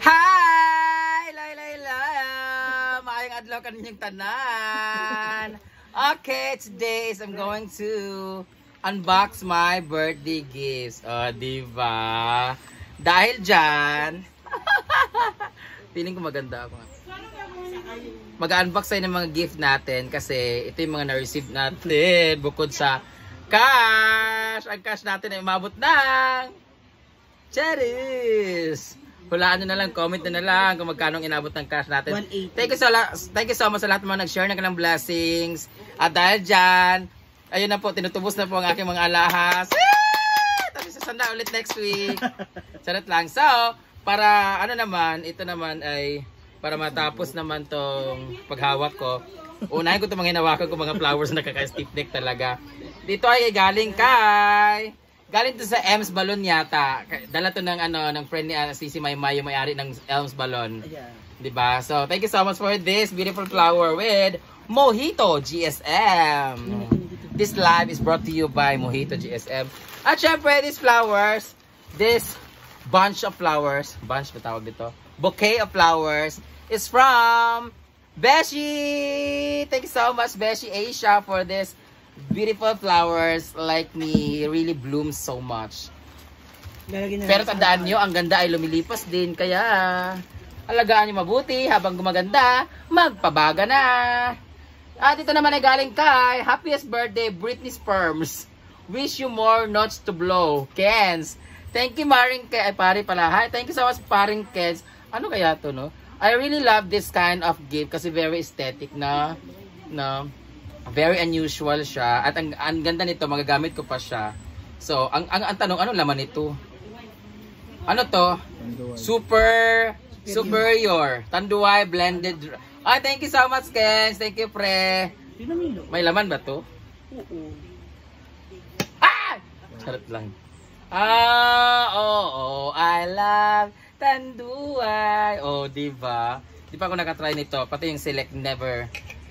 Hi! Layla! Maayong adlaw kaninyong tanan. Okay, today is I'm going to unbox my birthday gifts. Oh, diba? Dahil dyan, feeling ko maganda ako. Mag-unbox tayo ng mga gift natin kasi ito yung mga na-receive natin bukod sa cash. Ang cash natin ay umabot ng cherries. Hulaan nyo na lang, comment na lang kung magkano inabot ng cash natin. 180. Thank you so much sa lahat ng mga nag-share ng kanilang blessings. At dahil dyan, ayun na po, tinutubos na po ang aking mga alahas. Tapos sasanda ulit next week. Sarap lang. So, para ano naman, ito naman ay para matapos naman tong paghawak ko. Unahin ko itong mga hinawakan ko, mga flowers na kaka-stiff neck talaga. Dito ay galing kay... Galing to sa Elms Balloon yata. Dala to ng ng friend ni Sisi Maymay, yung may-ari ng Elms Balloon. Yeah. 'Di ba? So, thank you so much for this beautiful flower with Mojito GSM. This live is brought to you by Mojito GSM. At syempre, these flowers, this bunch of flowers, bunch ba tawag dito? Bouquet of flowers is from Beshi. Thank you so much, Beshi Asia, for this beautiful flowers like me. Really blooms so much. Pero tandaan nyo, ang ganda ay lumilipas din. Kaya alagaan nyo mabuti. Habang gumaganda, magpabaga na. At ito naman ay galing kay happiest birthday Britney Sperms. Wish you more notes to blow, Kens. Thank you Maring Kens. Ay pare pala. Hi, thank you so much Paring Kens. Ano kaya to, no? I really love this kind of gift kasi very aesthetic na, no? Very unusual siya at ang ganda nito, magagamit ko pa siya. So, ang tanong, ano laman nito? Ano to? Superior Tanduay blended. Ah, thank you so much, Ken. Thank you, pre. May laman ba to? Oo. Ah! Charot lang. I love Tanduay. Oh, diba? Di pa ako nakatry nito. Pati yung select never.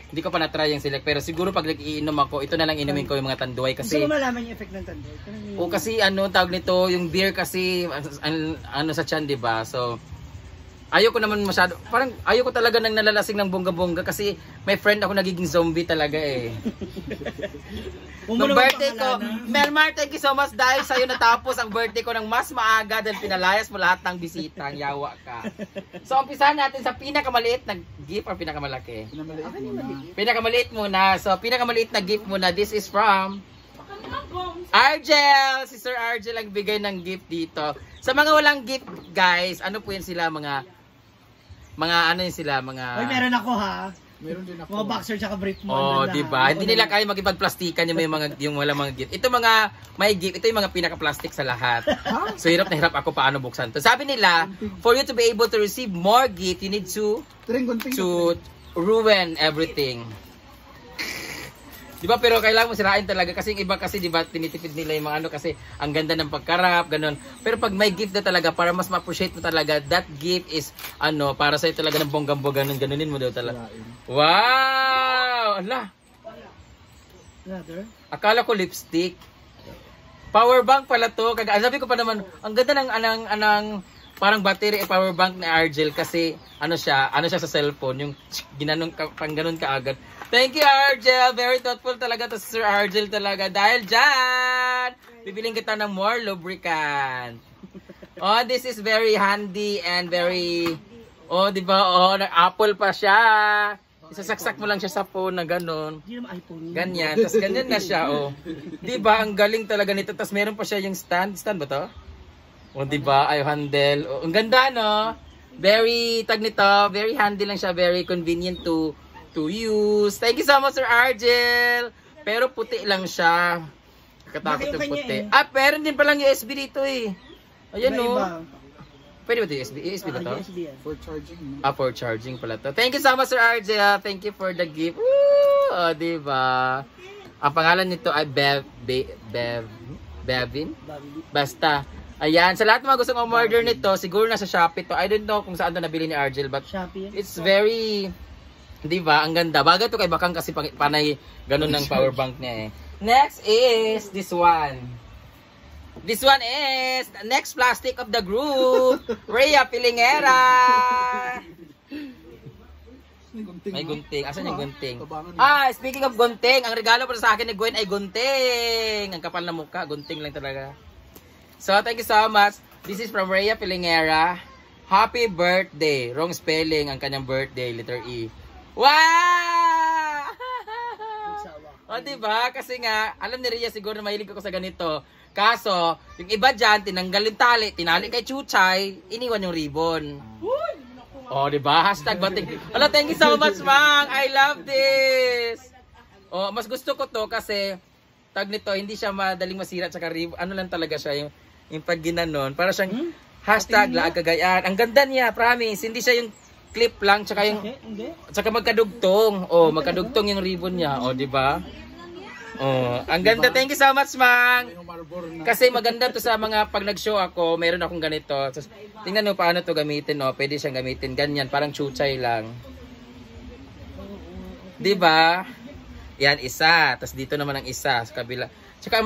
Hindi ko pa na-try yung select, pero siguro pag nag-iinom ako, ito na lang inumin ko yung mga tanduay kasi... Gusto ko malaman yung effect ng tanduay. O kasi tawag nito, yung beer kasi, sa tiyan, diba? So, ayoko naman masyado, parang ayoko talaga nang nalalasing ng bongga-bongga kasi may friend ako nagiging zombie talaga eh. Nung birthday ko, Melmar, thank you so much dahil sa'yo natapos ang birthday ko ng mas maaga dahil pinalayas mo lahat ng bisita. Ang yawa ka. So, umpisahan natin sa pinakamaliit na gift or pinakamalaki? Pinakamaliit muna. So, pinakamaliit na gift muna. This is from Argel. Si Sir Argel ang bigay ng gift dito. Sa mga walang gift, guys, ano po yun sila? Mga ano yun sila? Uy, meron ako ha. Meron din ako. Mga boxer tsaka brief mo. Oh, di ba? Hindi nila kaya makipagplastikan yung wala mga gift. Ito mga may gift, ito yung mga pinaka-plastic sa lahat. So hirap na hirap ako paano buksan to. Sabi nila, for you to be able to receive more gift, you need to ruin everything. Di ba? Pero kailangan mo sirain talaga kasi yung iba kasi di ba tinitipid nila yung mga ano kasi ang ganda ng pagkarap, ganun. Pero pag may gift na talaga para mas ma-appreciate mo talaga, that gift is para sa'yo talaga ng bonggang-bongga, ganunin mo daw talaga. Wow! Ala! Akala ko lipstick. Power bank pala to. Sabi ko pa naman, ang ganda ng parang battery power bank ni Argel kasi ano siya sa cellphone, yung ginanong pang ganun kaagad. Thank you Argel, very thoughtful talaga to Sir Argel talaga. Dahil dyan, bibiling kita ng more lubricant. Oh, this is very handy and very, oh, di ba? Oh, apple pa siya. Isasaksak mo lang siya sa phone na ganun. Ganyan, tas ganyan na siya, oh. Di ba? Ang galing talaga nito. Tas meron pa siya yung stand ba to? O, diba? Ay, handle. O, ang ganda, no? Very, very handy lang siya. Very convenient to use. Thank you so much, Sir Argel. Pero puti lang siya. Kakatakot yung puti. Ah, meron din palang USB dito, eh. Ayan, no? Pwede ba ito USB? USB ba ito? For charging. Ah, for charging pala to. Thank you so much, Sir Argel. Thank you for the gift. Woo! O, diba? Ang pangalan nito ay Bevin? Basta. Ayan, sa lahat ng mga gustong umorder nito, siguro nasa Shopee to. I don't know kung saan to nabili ni Argel, but Shopee. It's very, di ba, ang ganda. Bagay to kay Bakang kasi panay ganun ng power bank niya eh. Next is this one. This one is the next plastic of the group. Rhea Pilingera. May gunting. Asan yung gunting? Speaking of gunting, ang regalo para sa akin ni Gwen ay gunting. Ang kapal na mukha, gunting lang talaga. So, thank you so much. This is from Rhea Pilingera. Happy birthday. Wrong spelling ang kanyang birthday, letter E. Wow! O, diba? Kasi nga, alam ni Rhea siguro na mahilig ako sa ganito. Kaso, yung iba dyan, tinanggal yung tali, tinali kay Chuchay, iniwan yung ribbon. O, diba? Hashtag bating. Hello, thank you so much, Mang! I love this! O, mas gusto ko to kasi, tag nito, hindi siya madaling masira, tsaka ribbon. Ano lang talaga siya, yung pag ginanon. Para siyang hashtag, laag kagayaan. Ang ganda niya, promise. Hindi siya yung clip lang, tsaka yung, tsaka magkadugtong. O, magkadugtong yung ribbon niya. O, diba? Oh, ang ganda. Thank you so much, Mang. Kasi maganda to sa mga pag nag-show ako, meron akong ganito. So, tingnan mo paano to gamitin, no? Pwede siyang gamitin ganyan, parang chuchay lang. 'Di ba? Yan isa, tapos dito naman ang isa sa kabila. Tsaka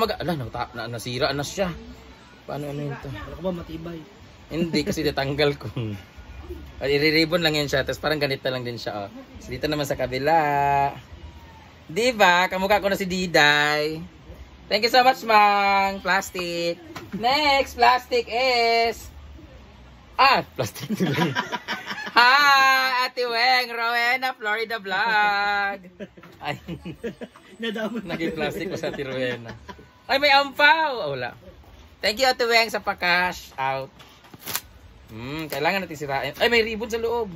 nasira na siya. Paano yun to? Wala ko ba matibay? Hindi kasi natanggal ko. I-ribbon lang yan siya, tapos parang ganito lang din siya, oh. So, dito naman sa kabila. Diba? Kamukha ko na si Diday. Thank you so much, Mang. Plastic. Next plastic is... plastic tuloy. Hi, Ate Weng. Rowena, Florida Vlog. Ay, naging plastic ko sa Ate Rowena. Ay, may ampaw. Wala. Thank you, Ate Weng, sa pa-cash out. Kailangan natin sirain. Ay, may ribbon sa loob.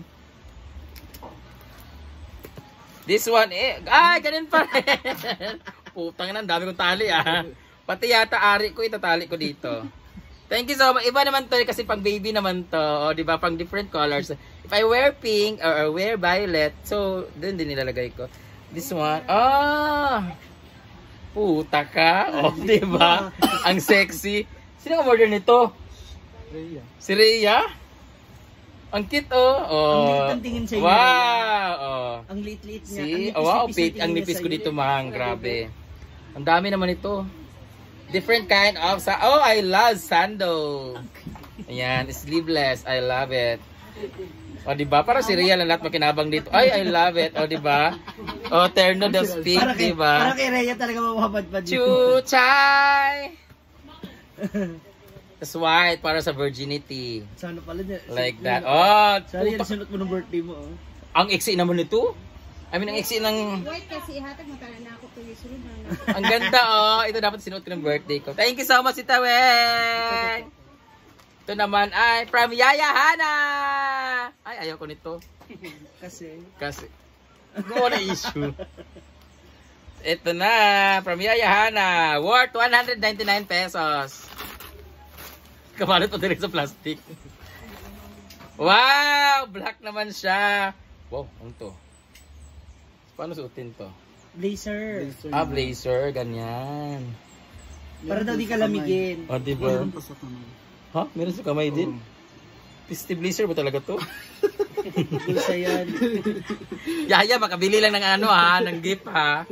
This one eh. Ganun pa rin. Putang na, dami kong tali Pati yata ari ko, itatali ko dito. Thank you so much. Iba naman to kasi pang baby naman to. O, di ba? Pang different colors. If I wear pink or wear violet, so, dun din nilalagay ko. This one. Puta ka. O, di ba? Ang sexy. Sino ang order nito? Rhea. Si Rhea? Ang cute, Ang liit ang tingin sa inyo. Wow! Ang liit-liit niya. Wow, ang nipis ko dito, Mang. Grabe. Ang dami naman ito. Different kind of... I love sando. Ayan, sleeveless. I love it. O, diba? Para si Rhea lang lahat makinabang dito. I love it. O, diba? O, terno the speak, diba? Para kay Rhea talaga mamahabad-bad dito. Chuchay! That's white para sa virginity. Sana pala niya. Like that. Sana yan sunod mo ng birthday mo. Ang iksi naman nito. I mean, ang iksi ng... White kasi ihatag mo tala na ako pag isunod na. Ang ganda, Ito dapat sinuot ko ng birthday ko. Thank you so much, Tita Weng! Ito naman ay from Yaya Hana! Ay, ayaw ko nito. Kasi... Gawa na issue. Ito na, from Yaya Hana. Worth 199 pesos. Kamalit pa din sa plastic. Wow! Black naman siya. Wow, ano to? Paano suotin to? Blazer. Blazer. Ganyan. Para daw di ka lamigin. O, diba? Ha? Meron sa kamay din? Pisty blazer ba talaga to? Bulsa yan. Yaya, makabili lang ng ng gift ha.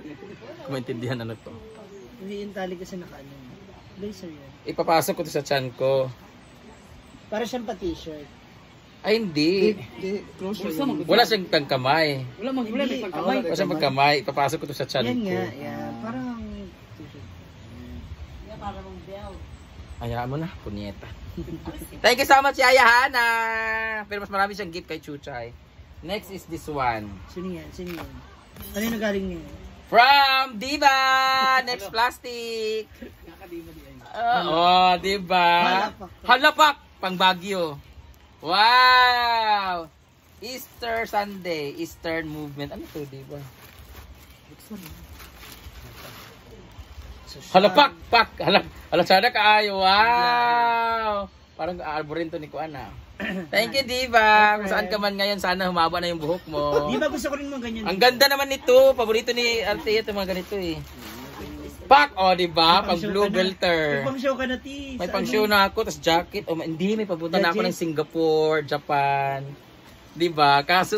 Kung maintindihan ano to. Hindi yung tali kasi naka blazer yan. Ipapasok ko to sa chan ko. Para siyang pa t-shirt. Ay, hindi. Wala siyang pagkamay. Wala pagkamay. Wala siyang pagkamay. Ipapasok ko to sa chan ko. Yan nga, yeah. Parang t-shirt. Hayaan mo na, punyeta. Thank you so much, Yaya Hana. Pero mas marami siyang gift kay Chuchay. Next is this one. Sino yan? Ano yung nagaling niya? From Diva! Next plastic. Diba? Halapak! Pang Baguio. Wow! Easter Sunday. Eastern movement. Ano to, diba? Halapak! Pak! Halasada kaayo. Wow! Parang arborin to ni Kuana. Thank you, Diva. Kung saan ka man ngayon, sana humaba na yung buhok mo. Diba, gusto ko rin mga ganyan. Ang ganda naman nito. Paborito ni Ate ito mga ganito eh. Pak! Diba? Pang blue belter. May pang show ka na, Tis. May pang show na ako, tas jacket. Hindi, may papunta na ako ng Singapore, Japan. Diba? Kaso,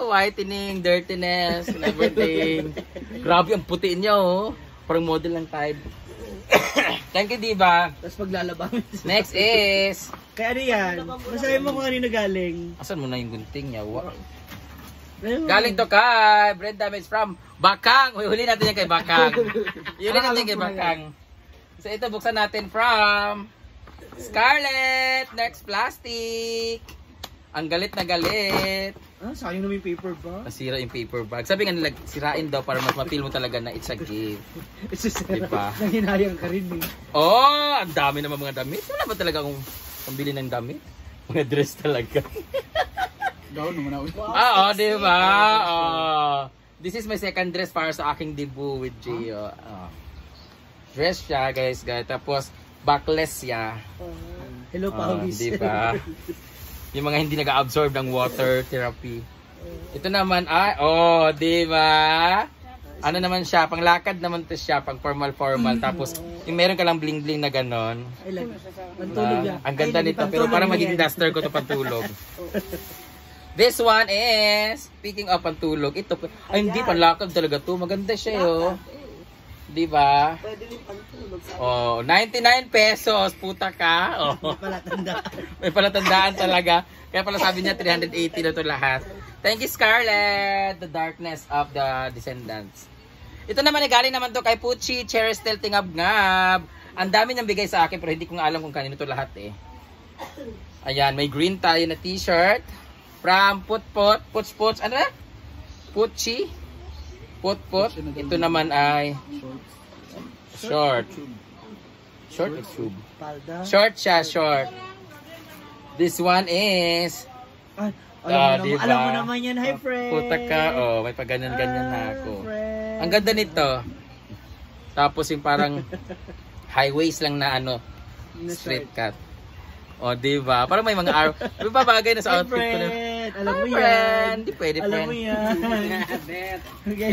whitening, dirtiness, and everything. Grabe ang puti niya, Parang model lang tayo. Thank you, Diva. Tapos paglalaban. Next is... Kaya ano yan? Masabi mo kung kanino galing. Asan mo na yung gunting niya? Ayun. Galing to kay Brenda Damage from Bakang. Huli natin yan kay Bakang. Huli natin kay Bakang. So ito, buksan natin from Scarlett. Next plastic. Ang galit na galit. Ah, sayang naman yung paper ba? Nasira yung paper bag. Sabi nga nila, sirain daw para mas mapil mo talaga na it's a gift. It's just Diba? nanginayang ka rin eh. Oh, ang dami naman mga damit. Wala ba talaga akong pambili ng damit? Mga dress talaga. Gawin naman ako. Oo, di ba? This is my second dress para sa aking debut with Gio. Dress siya, guys. Tapos, backless siya. Hello, Pawis. Di ba? Yung mga hindi nag-absorb ng water therapy. Ito naman ay, di ba? Ano naman siya, panglakad naman to siya, pang formal. Tapos, yung meron ka lang bling-bling na ganon. I like pantulog yan. Ang ganda nito, pero parang magiging duster ko to pantulog. This one is, speaking of pantulog, ito, ay hindi, panlakad talaga to. Maganda siya, oh. Di ba? Pwede rin pantulog. 99 pesos, puta ka. May palatandaan. May palatandaan talaga. Kaya pala sabi niya 380 na to lahat. Thank you, Scarlett. The darkness of the descendants. Ito naman, galing naman to kay Pucci, Cherry Still Tingab-ngab. Ang dami niyang bigay sa akin pero hindi ko nga alam kung kanino to lahat eh. Ayan, may green tayo na t-shirt. From Puts, ano na? Pucci. Put. Ito naman ay short. Short or tube? Palda. Short siya, short. This one is... Ay, diba? alam mo naman yan. Hi, friend. Puta ka. May pag-ganyan-ganyan na ako. Friend. Ang ganda nito. Tapos yung parang high waist lang na ano, straight cut. Diba? Parang may mga may babagay na sa outfit ko na. Alam mo Friend. yan. Hindi pwede, Alam friend. mo yan.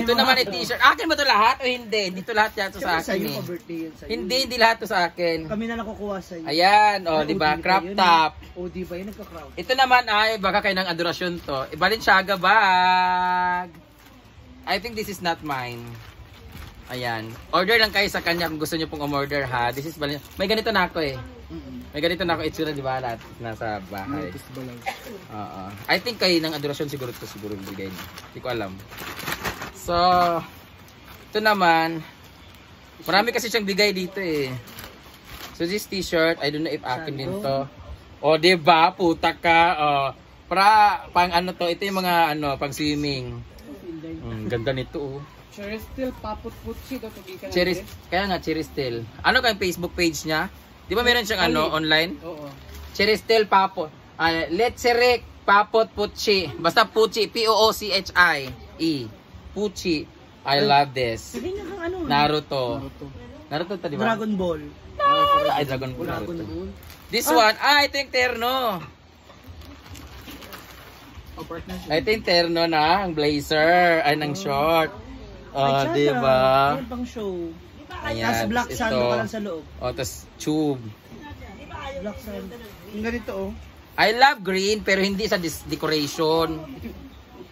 Ito naman ay t-shirt. Akin ba ito lahat o hindi? Hindi ito lahat yato sa akin Sa'yo eh. ka birthday yun sa'yo. Hindi lahat to sa akin. Kami na lang kukuha sa'yo. Ayan, diba? Crop top. Di ba yun nagka-crop? Ito naman ay baka kayo ng adorasyon to. Balenciaga bag. I think this is not mine. Ayan. Order lang kayo sa kanya kung gusto niyo pong umorder ha. This is Balenciaga. May ganito na ako eh. May ganito na ako itsura, di ba? Lahat nasa bahay. I think kayo ng adorasyon siguro ito siguro bigay niyo. Hindi ko alam. So, ito naman. Marami kasi siyang bigay dito eh. So this t-shirt, I don't know if akin din to. Di ba? Puta ka. Pang ano to, ito yung mga pang swimming. Ganda nito Cherry Still Paput Pucci daw to ka. Kaya nga Cherry Still. Ano kayong Facebook page niya? Di ba meron siyang online? Oo. Cherry Still Papot. Let's Rick Papot Pucci. Basta Pucci, P-O-O-C-H-I-E. Pucci. I love this. Sabi nga kang ano. Naruto to, di ba? Dragon Ball. Ay, Dragon Ball. Dragon Naruto. Ball. This one, ito yung terno. Ito yung terno na, ang blazer, ay ng short. Di ba? Yan pang show. Ayan, Tapos black sando ka lang sa loob. Tapos tube. Black sando. Yung ganito I love green pero hindi sa decoration.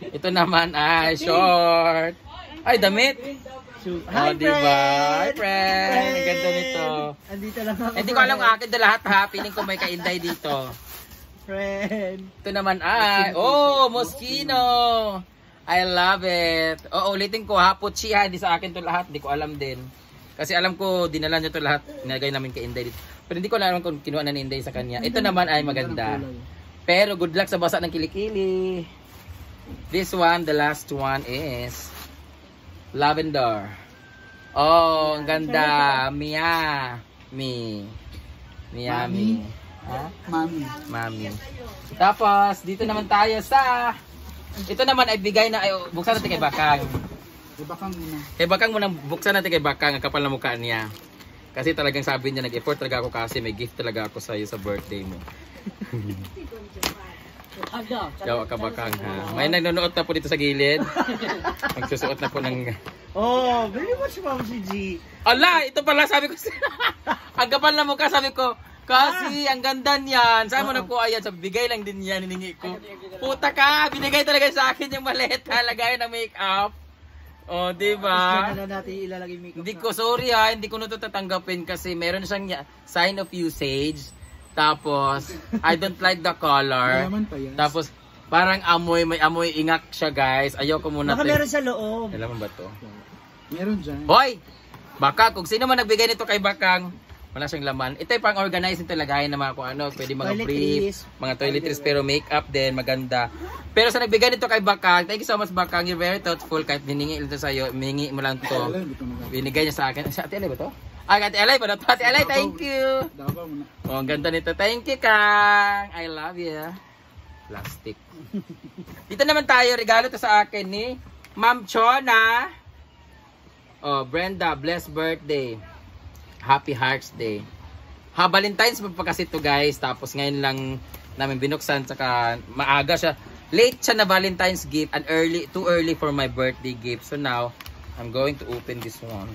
Ito naman ay short. Ay, damit. Hi, diba? Hi, friend. Ang ganda nito. Andito lang ako. Hindi ko alam kung akin na lahat ha. Piling ko may kainday dito. Friend. Ito naman ay, Moschino. I love it. Ulitin ko ha. Pucci ha. Hindi sa akin to lahat. Hindi ko alam din. Kasi alam ko, dinala niya to lahat. Nilagay namin kay Inday dito. Pero hindi ko alam kung kinuha na ni Inday sa kanya. Ito naman ay maganda. Pero good luck sa basa ng kilikili. This one, the last one is lavender. Ang ganda. Miami. Ha? Mami. Tapos, dito naman tayo sa... Ito naman ay bigay na... buksan natin kay Bakang. Kay Bakang muna, buksan natin kay Bakang ang kapal na mukha niya. Kasi talagang sabi niya, nag-effort talaga ako kasi may gift talaga ako sa iyo sa birthday mo. Yawa ka Bakang ha. May nanonood na po dito sa gilid. Magsusuot na po ng... very much Ma'am si G. Ala, ito pala sabi ko. Ang kapal na mukha sabi ko. Kasi ang ganda niyan. Saan mo nakuha yan? Sabi, bigay lang din yan. Hiningi ko. Puta ka, binigay talaga sa akin yung maliit na lagay na makeup. Oh, di ba? Tapos na natin ilalagay makeup. Hindi ko, sorry ha, hindi ko na ito tatanggapin kasi meron siyang sign of usage. Tapos, I don't like the color. Mayaman pa yan. Tapos, parang amoy, may amoy ingak siya guys. Ayoko muna. Baka meron sa loob. Alam mo ba to? Meron dyan. Hoy! Baka, kung sino man nagbigay nito kay Bakang, wala siyang laman. Ito ay pang-organize nito, lagayan na mga kung ano. Pwede mga brief, mga toiletries, pero makeup din, maganda. Pero sa nagbigay nito kay Bakang, thank you so much Bakang, you're very thoughtful. Kahit hiningi ito sa'yo, hiningi mo lang to. Binigay niya sa akin. Si Ate Elay ba to? Ay, Ate Elay ba na to? Ate Elay, thank you! Davao mo na. Oh, ang ganda nito. Thank you, Kang! I love you. Plastic. Dito naman tayo, regalo to sa akin ni Ma'am Chona. Oh, Brenda, blessed birthday. Happy Hearts Day. Ha, Valentine's pa kasi to guys. Tapos ngayon lang namin binuksan. Saka maaga siya. Late siya na Valentine's gift and too early for my birthday gift. So now, I'm going to open this one.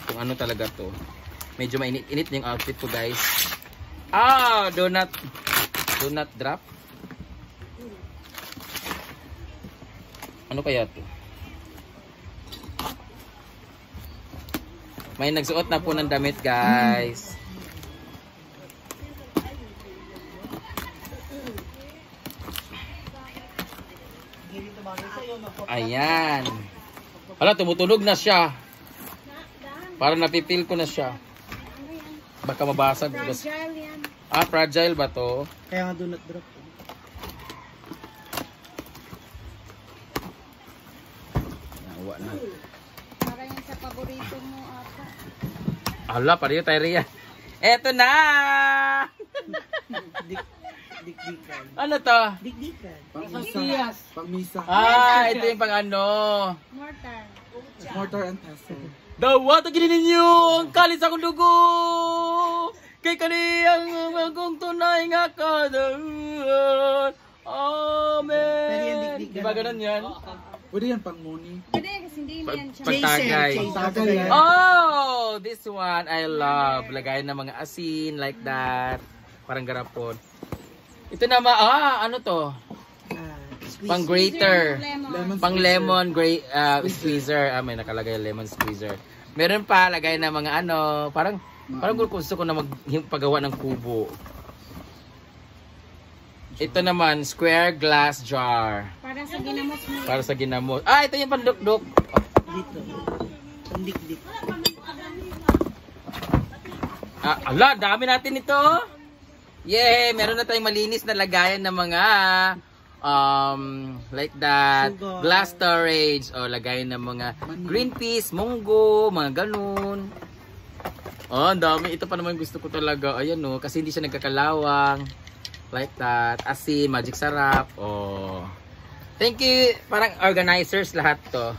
Kung ano talaga to. Medyo mainit-init yung outfit ko guys. Ah, do not drop. Ano kaya to? May nagsuot na po ng damit, guys. Ayan. Hala, tumutunog na siya. Parang napipil ko na siya. Baka mabasag. Fragile yan. Ah, fragile ba to? Kaya nga do not drop. Nawa na. Para yan sa paborito mo ata. Hala, pareho tayo riyan. Eto na! Dik-dikan. Ano to? Dik-dikan. Pang-misa. Pang-misa. Ah, ito yung pang ano. Mortar. Mortar and pestle. Dawa, taginin ninyo! Ang kalis akong dugo! Kay kaniyang magong tunay nga kadauhan. Amen! Pwede yan dik-dikan. Diba ganun yan? Pwede yan pang-muni. Pwede kasi hindi na yan siya. Pagtagay. Tagay yan. Oh! This one, I love. Lagayan ng mga asin, like that. Parang garapon. Ito naman, ano to? Pang grater. Lemon. Pang lemon squeezer. Ah, may nakalagay lemon squeezer. Meron pa, lagay na mga ano, parang gusto ko na magpagawa ng kubo. Ito naman, square glass jar. Para sa ginamos mo. Para sa ginamos. Ah, ito yung pandukduk. Dito. Dik-dik. Ah, ala, dami natin ito. Yay! Meron na tayong malinis na lagayan ng mga like that, Sugar. glass storage o lagayan ng mga green peas, munggo, mga ganun. Oh, ang dami. Ito pa naman gusto ko talaga. Ayan no, kasi hindi siya nagkakalawang. Like that. Asin, magic sarap. Oh. Thank you. Parang organizers lahat to.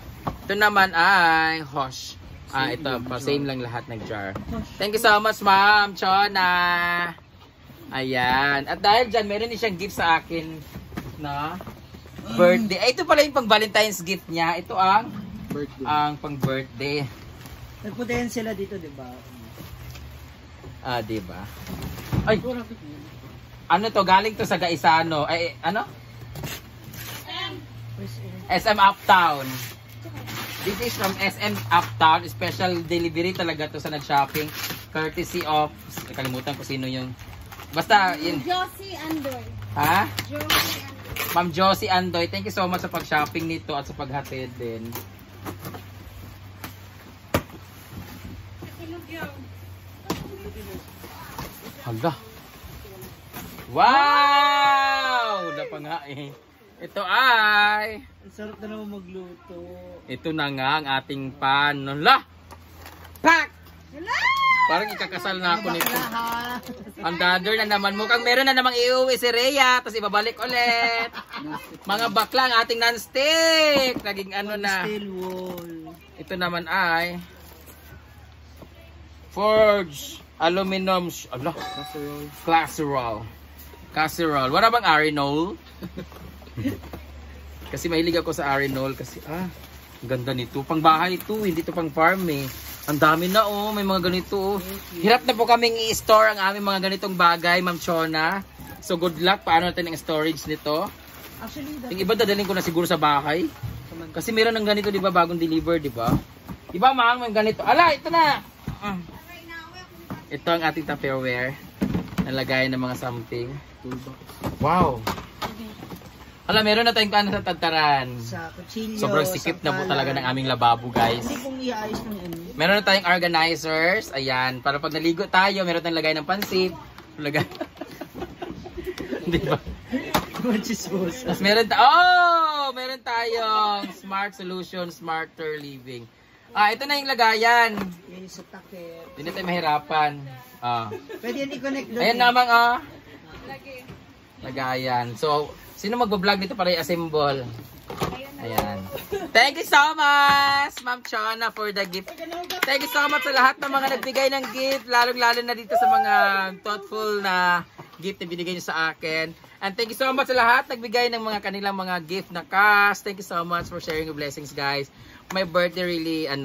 Ito naman ay Hosh. Ah, ito pa same lang lahat ng jar. Thank you so much, Ma'am Chona. Ayan. At dahil dyan, meron din siyang gift sa akin na birthday. Ay, ito pala yung pang Valentine's gift niya. Ito ang pang birthday. Nagpunta yan sila dito, di ba? Ah, di ba? Ay, ano to? Galing to sa Gaisano. Ay, ano? SM Uptown. This is from SM Uptown. Special delivery talaga to sa nag-shopping. Courtesy of, nakalimutan ko sino yung, basta, yun. Josie Andoy. Ha? Josie Andoy. Ma'am Josie Andoy, thank you so much sa pag-shopping nito at sa paghatid din. Hala. Wow! Wala pa nga eh. Ito ay, Ang sarap na naman magluto. ito na nga ang ating pan. Hala! Pak! Parang ikakasal na ako nito. Ang dadder na naman. Mukhang meron na namang iuwi si Rhea. Tapos ibabalik ulit. Mga bakla ang ating non-stick. Naging ano na. Steel wall. Ito naman ay Forge Aluminum Casserole. Wala bang Arinol? Kasi mahilig ako sa Arinol. Kasi ang ganda nito. Pang bahay ito. Hindi ito pang farm eh. Ang dami na oh, may mga ganito oh. Hirap na po kaming i-store ang aming mga ganitong bagay, Ma'am Chona. So good luck, paano natin ang storage nito? Actually, Yung iba dadalhin ko na siguro sa bahay. Kasi meron ng ganito, di ba, bagong deliver, di ba? Di ba, mahal mo yung ganito? Ala, ito na! Ito ang ating Tupperware. Nalagay ng mga something. Wow! Ala, meron na tayong ano sa tagtaran. Sa kutsilyo. Sobrang sikip na po talaga ng aming lababo, guys. Hindi pong iaayos ng ano. Meron na tayong organizers. Ayan. Para pag naligo tayo, meron tayong lagay ng pansit. Lagay. Di ba? Tapos meron tayong Smart Solution, Smarter Living. Ito na yung lagayan. Yan yung sa takip. Hindi tayo mahirapan. Pwede yan i-connect doon. Ayan namang lagayan. So, sino magbablog dito para i-assemble? Ayan. Thank you so much, Ma'am Chona, for the gift. Thank you so much sa lahat ng mga nagbigay ng gift, lalong-lalo na dito sa mga thoughtful na gift na binigay niyo sa akin. And thank you so much sa lahat nagbigay ng mga kanilang mga gift na cash. Thank you so much for sharing your blessings, guys. My birthday really, I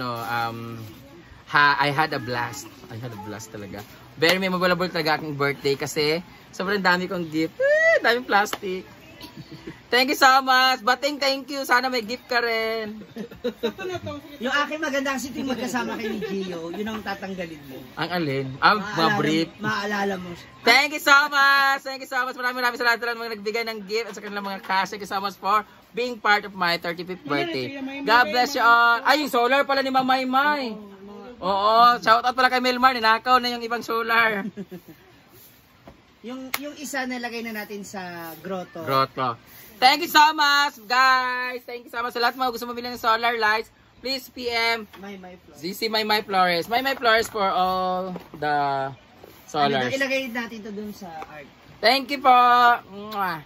had a blast. I had a blast talaga. Very memorable talaga aking birthday kasi sobrang dami kong gift. Daming plastic. Thank you so much. Bating, thank you. Sana may gift ka rin. Yung akin maganda kasi yung magkasama kay ni Gio, yun ang tatanggalin mo. Ang alin? Mga brief. Maaalala mo. Thank you so much. Thank you so much. Maraming salamat sa lahat mga nagbigay ng gift at sa kanilang mga cash. Thank you so much for being part of my 35th birthday. God bless you all. Ay, yung solar pala ni Mama Maymay. Oo, shout out pala kay Melmar. Ninakaw na yung ibang solar. Yung isa nalagay na natin sa grotto. Grotto. Thank you so much, guys. Thank you so much sa lahat mga gusto mabili ng solar lights. Please PM My Flores. ZC My Flores. My Flores for all the solars. Ilagay natin to dun sa art. Thank you po. Mwah.